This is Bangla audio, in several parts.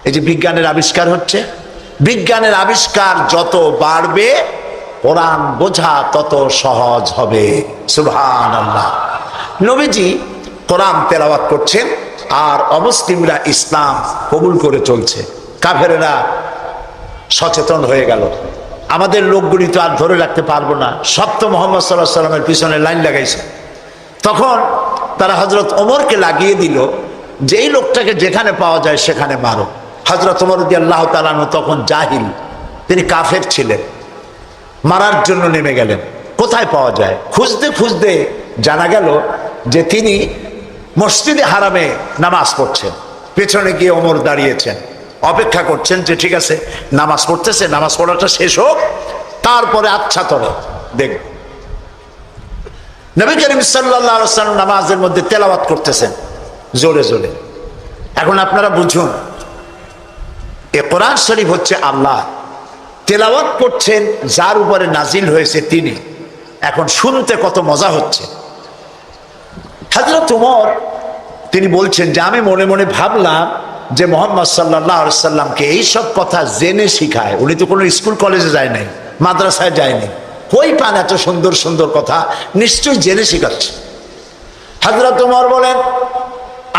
এই যে বিজ্ঞানের আবিষ্কার হচ্ছে, বিজ্ঞানের আবিষ্কার যত বাড়বে কোরআন বোঝা তত সহজ হবে। সুবহানাল্লাহ। নবীজি কোরআন তেলাওয়াত করছেন আর অমুসলিমরা ইসলাম কবুল করে চলছে। কাফেরেরা সচেতন হয়ে গেল, আমাদের লোকগুলি তো আর ধরে রাখতে পারবো না, সব তো মোহাম্মদ সাল্লাল্লাহু আলাইহি ওয়াসাল্লামের পিছনে লাইন লাগাইছে। তখন তারা হযরত ওমরকে লাগিয়ে দিল যে এই লোকটাকে যেখানে পাওয়া যায় সেখানে মারো। হযরত ওমর রাদিয়াল্লাহু তাআলা আনহু তখন জাহিল, তিনি কাফের ছিলেন, মারার জন্য নেমে গেলেন। কোথায় পাওয়া যায় খুঁজতে খুঁজতে জানা গেল যে তিনি মসজিদে হারামে নামাজ পড়ছেন। পেছনে গিয়ে ওমর দাঁড়িয়েছেন, অপেক্ষা করছেন যে ঠিক আছে নামাজ পড়তেছে, নামাজ পড়াটা শেষ হোক, তারপরে আচ্ছা তবে দেখব। নবী করিম সাল্লাল্লাহু আলাইহি ওয়াসাল্লাম নামাজের মধ্যে তেলাওয়াত করতেছেন জোরে জোরে। এখন আপনারা বুঝুন, এ কোরআন শরীফ হচ্ছে আল্লাহ, তেলাওয়াত করছেন যার উপরে নাজিল হয়েছে তিনি। এখন শুনতে কত মজা হচ্ছে। হযরত ওমর তিনি বলছেন যে আমি মনে মনে ভাবলাম যে মুহাম্মদ সাল্লাল্লাহু আলাইহি ওয়াসাল্লামকে এইসব কথা জেনে শিখায়। উনি তো কোনো স্কুল কলেজে যায় নাই, মাদ্রাসায় যায়নি, কই পান এত সুন্দর সুন্দর কথা, নিশ্চয়ই জেনে শিখাচ্ছে। হযরত ওমর বলেন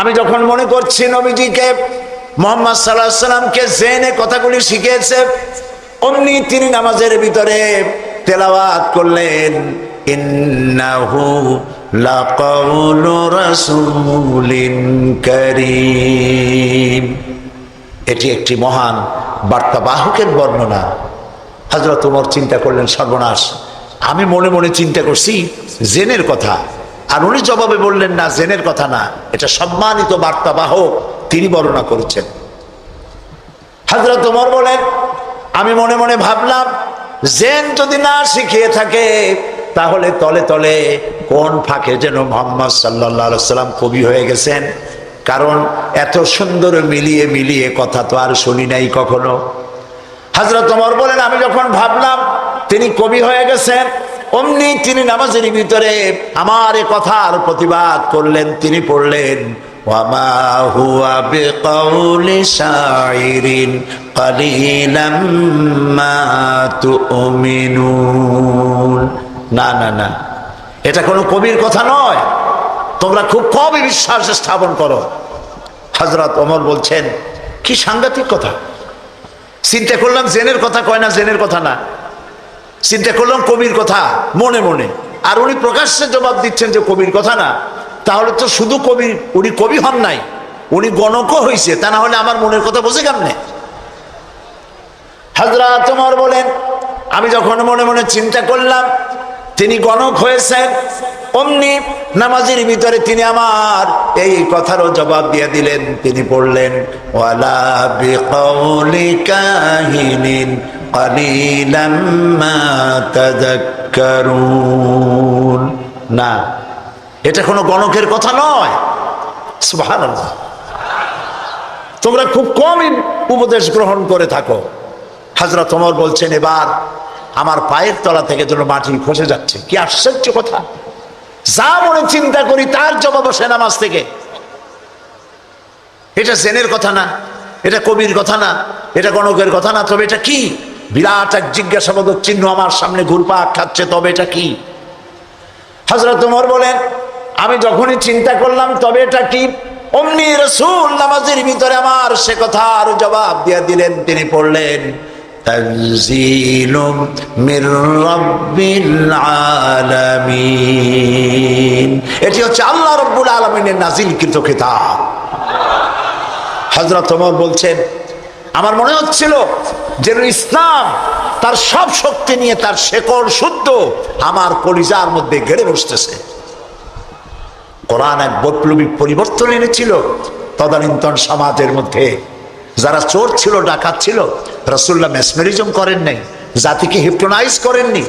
আমি যখন মনে করছি নবীজিকে মুহাম্মদ সাল্লাল্লাহু আলাইহি ওয়াসাল্লামকে জেনে কথাগুলি শিখিয়েছে, অমনি তিনি নামাজের ভিতরে তেলাওয়াত করলেন ইন্নাহু লাকাউলু রাসূলিন কারীম। এটি একটি মহান বার্তাবাহকের বর্ণনা। হযরত ওমর চিন্তা করলেন সর্বনাশ, আমি মনে মনে চিন্তা করছি জেনের কথা, আর উনি জবাবে বললেন না জেনের কথা না, এটা সম্মানিত বার্তাবাহক তিনি বর্ণনা করেছেন। হযরত ওমর বলেন আমি মনে মনে ভাবলাম জেন যদি না শিখিয়ে থাকে তাহলে তলে তলে কোন ফাঁকে যেন মুহাম্মদ সাল্লাল্লাহু আলাইহি ওয়াসাল্লাম কবি হয়ে গেছেন, কারণ এত সুন্দর মিলিয়ে মিলিয়ে কথা তো আর শুনি নাই কখনো। হযরত ওমর বলেন আমি যখন ভাবলাম তিনি কবি হয়ে গেছেন, অমনি তিনি নামাজের ভিতরে আমার এ কথার প্রতিবাদ করলেন। তিনি পড়লেন ওয়ামা হুয়া বিকাউলি শাইরিন কালিলাম মা তুমিনুন। না না না, এটা কোনো কবির কথা নয়, তোমরা খুব কমই বিশ্বাস স্থাপন করো। হযরত ওমর বলছেন কি সাংঘাতিক কথা। চিন্তা করলাম জেনের কথা কয় না, জেনের কথা না, চিন্তা করলাম কবির কথা মনে মনে, আর উনি প্রকাশ্যে জবাব দিচ্ছেন যে কবির কথা না। তাহলে তো শুধু কবি, উনি কবি হন নাই, উনি গণকও হয়েছে, তা না হলে আমার মনের কথা বোঝে কেমনে? হযরত ওমর বলেন আমি যখন মনে মনে চিন্তা করলাম তিনি গণক হয়েছেন, অমনি নামাজের ভিতরে তিনি আমার এই কথারও জবাব দিয়ে দিলেন। তিনি পড়লেন ওয়ালা বিকাউলি কাহিনিন কালিলাম মা তাযাক্কারুন। না, এটা কোনো গণকের কথা নয়। সুবহানাল্লাহ। তোমরা খুব কমই উপদেশ গ্রহণ করে থাকো। হযরত ওমর বলছেন এবার আমার পায়ের তলা থেকে যেন মাটি খসে যাচ্ছে। কি আশ্চর্য কথা, যা মনে চিন্তা করি তার জবাব আসে নামাজ থেকে। এটা জেনের কথা না, এটা কবির কথা না, এটা গণকের কথা না, তবে এটা কি? বিরাট এক জিজ্ঞাসাবোধক চিহ্ন আমার সামনে ঘুরপাক খাচ্ছে, তবে এটা কি? হযরত ওমর বলেন আমি যখনই চিন্তা করলাম তবে এটা কি, অমনি রাসূল নামাজের ভিতরে আমার সে কথার জবাব দিয়ে দিলেন। তিনি পড়লেন তানজিলুম মির রাব্বিল আলামিন। এটি হচ্ছে আল্লাহ রাব্বুল আলামিনের নাজিলকৃত কিতাব। হযরত ওমর বলছেন আমার মনে হচ্ছিল যেন ইসলাম তার সব শক্তি নিয়ে তার শেকড় শুদ্ধ আমার কলিজার মধ্যে গেড়ে বসতেছে। কোরআন এক বৈপ্লবিক পরিবর্তন এনেছিল তদানীন্তন সমাজের মধ্যে। যারা চোর ছিল, ডাকাত ছিল, রাসূলুল্লাহ মেসমেরিজম করেন নাই, জাতিকে হিপনোটাইজ করেননি।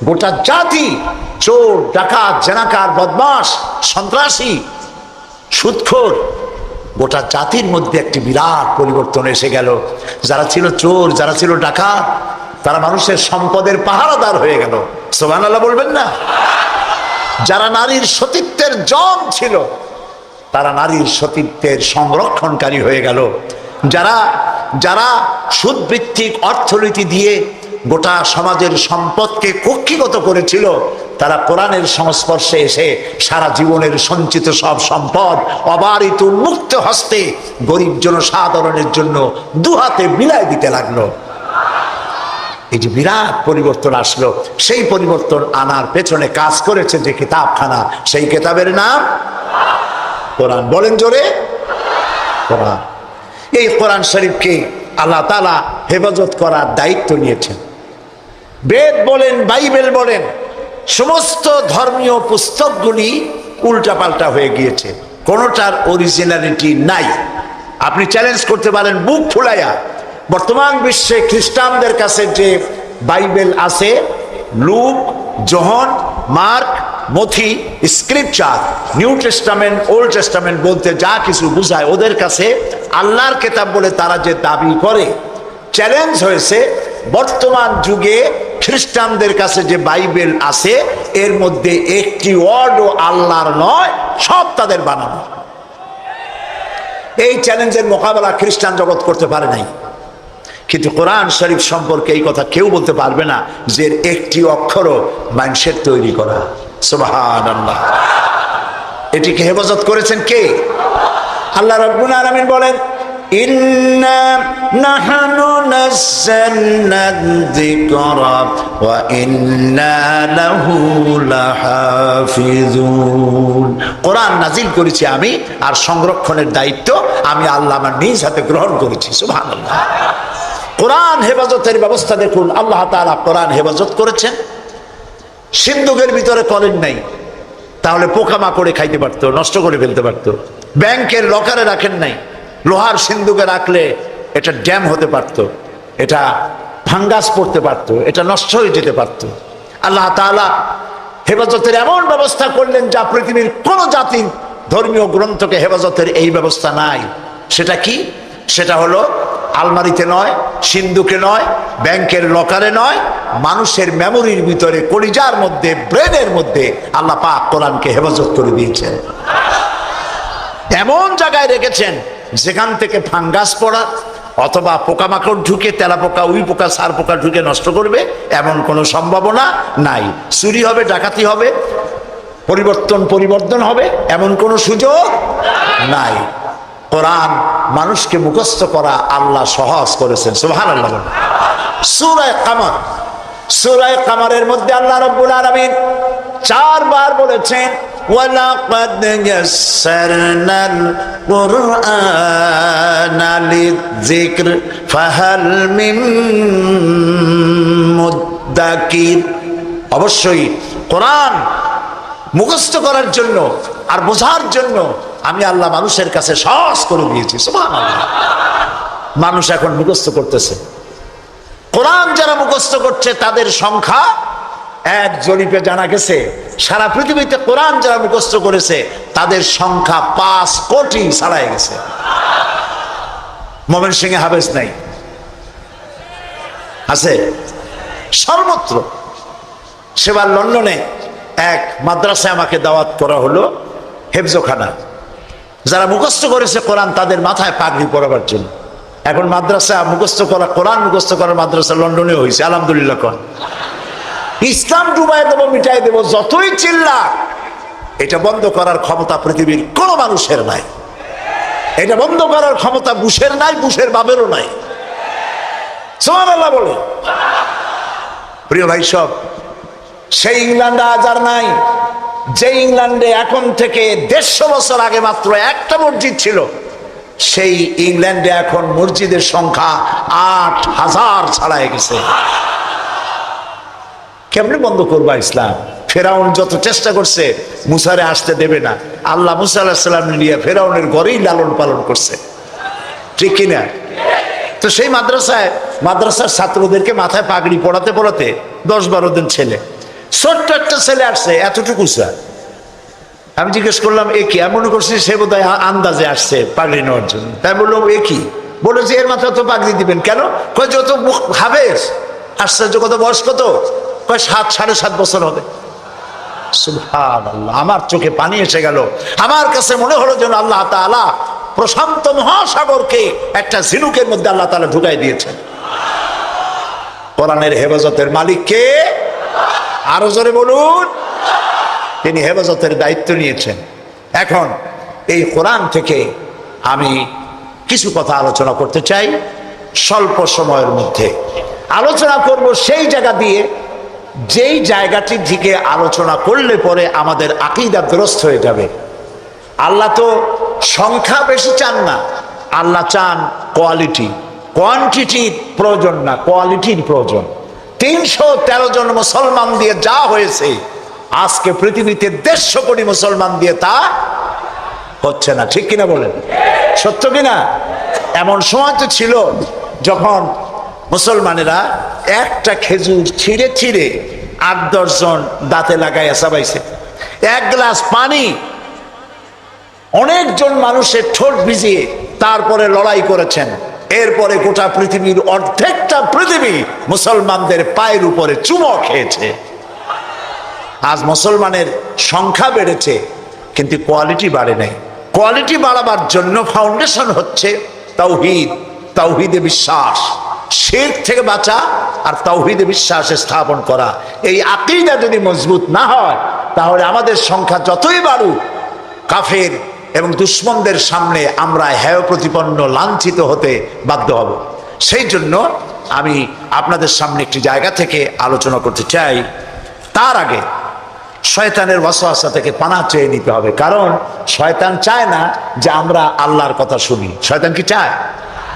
গোটা জাতি চোর, ডাকাত, জেনাকার, বদমাশ, সন্ত্রাসী, সুদখোর, গোটা জাতির মধ্যে একটি বিরাট পরিবর্তন এসে গেল। যারা ছিল চোর, যারা ছিল ডাকাত, তারা মানুষের সম্পদের পাহারাদার হয়ে গেল। সুবহানাল্লাহ বলবেন না? যারা নারীর সতীত্বের জম ছিল তারা নারীর সতীত্বের সংরক্ষণকারী হয়ে গেল। যারা যারা সুদভিত্তিক অর্থনীতি দিয়ে গোটা সমাজের সম্পদকে কক্ষিগত করেছিল, তারা কোরআনের সংস্পর্শে এসে সারা জীবনের সঞ্চিত সব সম্পদ অবারিত মুক্ত হস্তে গরিব জনসাধারণের জন্য দুহাতে বিলায় দিতে লাগলো। এই যে বিরাট পরিবর্তন আসলো, সেই পরিবর্তন আনার পেছনে কাজ করেছে যে কিতাবখানা, সেই কিতাবের নাম কোরআন। বলেন জোরে, কোরআন। এই কোরআন শরীফকে আল্লাহ তাআলা হেফাজত করার দায়িত্ব নিয়েছেন। বেদ বলেন, বাইবেল বলেন, সমস্ত ধর্মীয় পুস্তকগুলি উল্টাপাল্টা হয়ে গিয়েছে, কোনোটার অরিজিনালিটি নাই। আপনি চ্যালেঞ্জ করতে পারেন বুক ফুলাইয়া, বর্তমান বিশ্বে খ্রিস্টানদের কাছে যে বাইবেল আছে, লুক, যোহন, মার্ক, মথি, scripture, new testament, old testament বলতে যা কিছু বুঝায়, ওদের কাছে আল্লাহর কিতাব বলে তারা যে দাবি করে, চ্যালেঞ্জ হয়েছে বর্তমান যুগে খ্রিস্টানদের কাছে যে বাইবেল আছে এর মধ্যে একটি ওয়ার্ডও আল্লাহর নয়, সব তাদের বানানো। এই চ্যালেঞ্জের মোকাবেলা খ্রিস্টান জগৎ করতে পারে নাই, কিন্তু কোরআন শরীফ সম্পর্কে এই কথা কেউ বলতে পারবে না যে একটি অক্ষরও মানুষের তৈরি করা। সুবহানাল্লাহ। এটিকে হেফাজত করেছেন কে? আল্লাহ রাব্বুল আলামিন বলেন, ইন্না নাহনু নাযালনা যিকরা ওয়া ইন্না লাহু লাহাফিজুন। কোরআন নাজিল করেছি আমি, আর সংরক্ষণের দায়িত্ব আমি আল্লাহ আমার নিজ হাতে গ্রহণ করেছি। সুবহানাল্লাহ। কোরআন হেফাজতের ব্যবস্থা দেখুন, আল্লাহ তাআলা কোরআন হেফাজত করেছেন। সিন্ধুকের ভিতরে করেন নাই, তাহলে পোকামাকড়ে খাইতে পারতো, নষ্ট করে ফেলতে পারতো। ব্যাংকের লকারে রাখেন নাই, লোহার সিন্ধুকে রাখলে এটা ড্যাম হতে পারতো, এটা ফাঙ্গাস পড়তে পারতো, এটা নষ্ট হয়ে যেতে পারতো। আল্লাহ তাআলা হেফাজতের এমন ব্যবস্থা করলেন যা পৃথিবীর কোন জাতির ধর্মীয় গ্রন্থকে হেফাজতের এই ব্যবস্থা নাই। সেটা কি? সেটা হলো আলমারিতে নয়, সিন্ধুকে নয়, ব্যাংকের লকারে নয়, মানুষের মেমোরির ভিতরে, কলিজার মধ্যে, ব্রেনের মধ্যে আল্লাহ পাক কোরআনকে হেফাজত করে দিয়েছেন। এমন জায়গায় রেখেছেন যেখান থেকে ফাঙ্গাস পড়া অথবা পোকামাকড় ঢুকে, তেলাপোকা, উই পোকা, সার পোকা ঢুকে নষ্ট করবে এমন কোনো সম্ভাবনা নাই। চুরি হবে, ডাকাতি হবে, পরিবর্তন হবে এমন কোনো সুযোগ নাই। কোরআন মানুষকে মুখস্থ করা আল্লাহ সহজ করেছেন। সুবহানাল্লাহ। সূরা কামার, সূরা কামারের মধ্যে আল্লাহ রাব্বুল আলামিন 4 বার বলেছেন, ওয়ালাকাদ ইয়াসসারনাল কুরআনা লিযিকর ফাহাল মিন মুদ্দাকির। অবশ্যই কোরআন মুখস্থ করার জন্য আর বোঝার জন্য আমি আল্লাহ মানুষের কাছে সহজ করে দিয়েছি। সুবহানাল্লাহ। মানুষ এখন মুখস্থ করতেছে। কোরআন যারা মুখস্থ করছে তাদের সংখ্যা, এক জরিপে জানা গেছে সারা পৃথিবীতে কোরআন যারা মুখস্থ করেছে তাদের সংখ্যা 5 কোটি ছাড়াই গেছে। ময়মনসিংহে হাফেজ নাই, আছে সর্বত্র। সেবার লন্ডনে এক মাদ্রাসায় আমাকে দাওয়াত করা হলো, হেফজখানা। যারা মুখস্থ করেছে কোরআন তাদের মাথায় পাগড়ি পরাবার জন্য। এখন মাদ্রাসা মুখস্থ করা, কোরআন মুখস্থ করার মাদ্রাসা লন্ডনে হয়েছে, আলহামদুলিল্লাহ। কোন ইসলাম ডুবাই দেবো, মিটাই দেবো, যতই চিল্লা, এটা বন্ধ করার ক্ষমতা পৃথিবীর কোন মানুষের নাই। এটা বন্ধ করার ক্ষমতা বুশের নাই, বুশের বাবেরও নাই। সুবহানাল্লাহ বলে। প্রিয় ভাই সব, সেই ইংল্যান্ড আজ আর নাই যে ইংল্যান্ডে এখন থেকে 150 বছর আগে মাত্র একটা মসজিদ ছিল। সেই ইংল্যান্ডে এখন মসজিদের সংখ্যা 8000 ছাড়াই গেছে। কেমনে বন্ধ করবা ইসলাম? ফেরাউন যত চেষ্টা করছে মুসারে আসতে দেবে না। আল্লাহ মুসা আলাইহিস সালাম নিয়ে ফেরাউনের ঘরেই লালন পালন করছে, ঠিক কিনা? তো সেই মাদ্রাসার ছাত্রদেরকে মাথায় পাগড়ি পড়াতে পড়াতে 10-12 দিন ছেলে, ছোট্ট একটা ছেলে আসছে এতটুকু স্যার। আমি জিজ্ঞেস করলাম এ কি? আমি মনে করছি সে বোধহয় আন্দাজে আসছে পাগড়ি নেওয়ার জন্য। তাই বললাম এ কি? বলে যে এর মাথায় তো পাগড়ি দিবেন কেন? কয় যত হাফেজ। আশ্চর্য, কত বয়স কত? কয় 7-7.5 বছর হবে। সুবহানাল্লাহ। আমার চোখে পানি এসে গেল। আমার কাছে মনে হলো যেন আল্লাহ তাআলা প্রশান্ত মহাসাগরকে একটা ঝিনুকের মধ্যে আল্লাহ তাআলা ঢুকাই দিয়েছেন। কোরআনের হেফাজতের মালিক কে? আরো জোরে বলুন। তিনি হেফাজতের দায়িত্ব নিয়েছেন। এখন এই কোরআন থেকে আমি কিছু কথা আলোচনা করতে চাই স্বল্প সময়ের মধ্যে। আলোচনা করব সেই জায়গা দিয়ে যেই জায়গাটির দিকে আলোচনা করলে পরে আমাদের আকীদা দুরস্ত হয়ে যাবে। আল্লাহ তো সংখ্যা বেশি চান না, আল্লাহ চান কোয়ালিটি। কোয়ান্টিটির প্রয়োজন না, কোয়ালিটির প্রয়োজন। 313 জন মুসলমান দিয়ে যা হয়েছে, আজকে পৃথিবীতে 150 কোটি মুসলমান দিয়ে তা হচ্ছে না। ঠিক কিনা বলেন? সত্য কিনা? এমন সময় তো ছিল যখন মুসলমানেরা একটা খেজুর ছিঁড়ে ছিঁড়ে 8-10 জন দাঁতে লাগায় চাবাইছে। এক গ্লাস পানি অনেকজন মানুষের ঠোঁট ভিজিয়ে তারপরে লড়াই করেছেন। এরপরে গোটা পৃথিবীর অর্ধেকটা পৃথিবী মুসলমানদের পায়ের উপরে চুমো খেয়েছে। আজ মুসলমানের সংখ্যা বেড়েছে কিন্তু কোয়ালিটি বাড়ে নাই। কোয়ালিটি বাড়াবার জন্য ফাউন্ডেশন হচ্ছে তাওহীদ, তাওহীদে বিশ্বাস, শিরক থেকে বাঁচা আর তাওহীদে বিশ্বাস স্থাপন করা। এই আকীদা যদি মজবুত না হয় তাহলে আমাদের সংখ্যা যতই বাড়ুক, কাফের এবং দুশ্মনদের সামনে আমরা হেয় প্রতিপন্ন, লাঞ্ছিত হতে বাধ্য হব। সেই জন্য আমি আপনাদের সামনে একটি জায়গা থেকে আলোচনা করতে চাই। তার আগে শয়তানের ওয়াসওয়াসা থেকে পানাহ চেয়ে নিতে হবে, কারণ শয়তান চায় না যে আমরা আল্লাহর কথা শুনি। শয়তান কি চায়?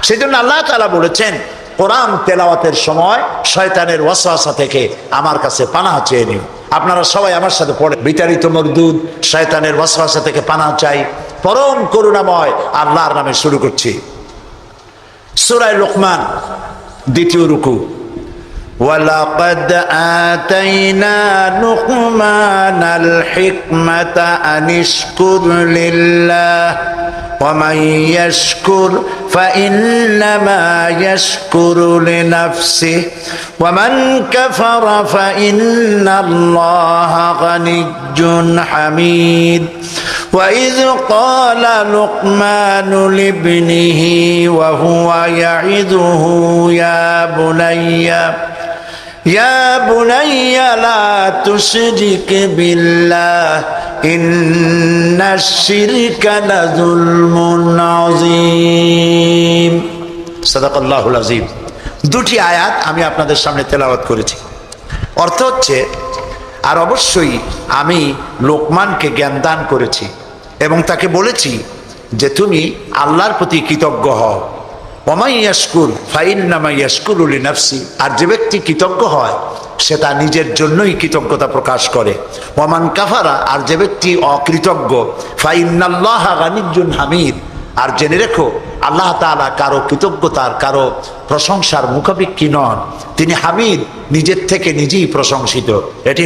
সেই জন্য আল্লাহ তাআলা বলেছেন কোরআন তেলাওয়াতের সময় শয়তানের ওয়াসওয়াসা থেকে আমার কাছে পানাহ চেয়ে নিও। আপনারা সবাই আমার সাথে পড়ে, বিতাড়িত মরদুদ শয়তানের ওয়াসওয়াসা থেকে পানাহ চাই পরম করুণাময় আল্লাহর নামে। শুরু করছি সূরা লুকমান, দ্বিতীয় রুকু। وَلَقَدْ آتَيْنَا لُقْمَانَ الْحِكْمَةَ أَنِ اشْكُرْ لِلَّهِ وَمَنْ يَشْكُرْ فَإِنَّمَا يَشْكُرُ لِنَفْسِهِ وَمَنْ كَفَرَ فَإِنَّ اللَّهَ غَنِيٌّ حَمِيدٌ وَإِذْ قَالَ لُقْمَانُ لِابْنِهِ وَهُوَ يَعِظُهُ يا بني لا تشرك بالله إن الشرك لظلم عظيم صدق الله العظيم। দুটি আয়াত আমি আপনাদের সামনে তেলাওয়াত করেছি। অর্থ হচ্ছে, আর অবশ্যই আমি লোকমানকে জ্ঞান দান করেছি এবং তাকে বলেছি যে তুমি আল্লাহর প্রতি কৃতজ্ঞ হও। ওয়ামান ইয়াশকুর ফাইন্নামা ইয়াশকুরু লিনাফসি, আর যে ব্যক্তি কৃতজ্ঞ হয় সে তা নিজের জন্যই কৃতজ্ঞতা প্রকাশ করে। ওয়ামান কাফারা, আর যে ব্যক্তি অকৃতজ্ঞ, ফাইন্নাল্লাহা গানিয়্যুন হামিদ, আর জেনে রেখো আল্লাহ তাআলা কারো কৃতজ্ঞতার, কারো প্রশংসার মুখাপেক্ষী নন। তিনি হামিদ, নিজের থেকে নিজেই প্রশংসিত। এটি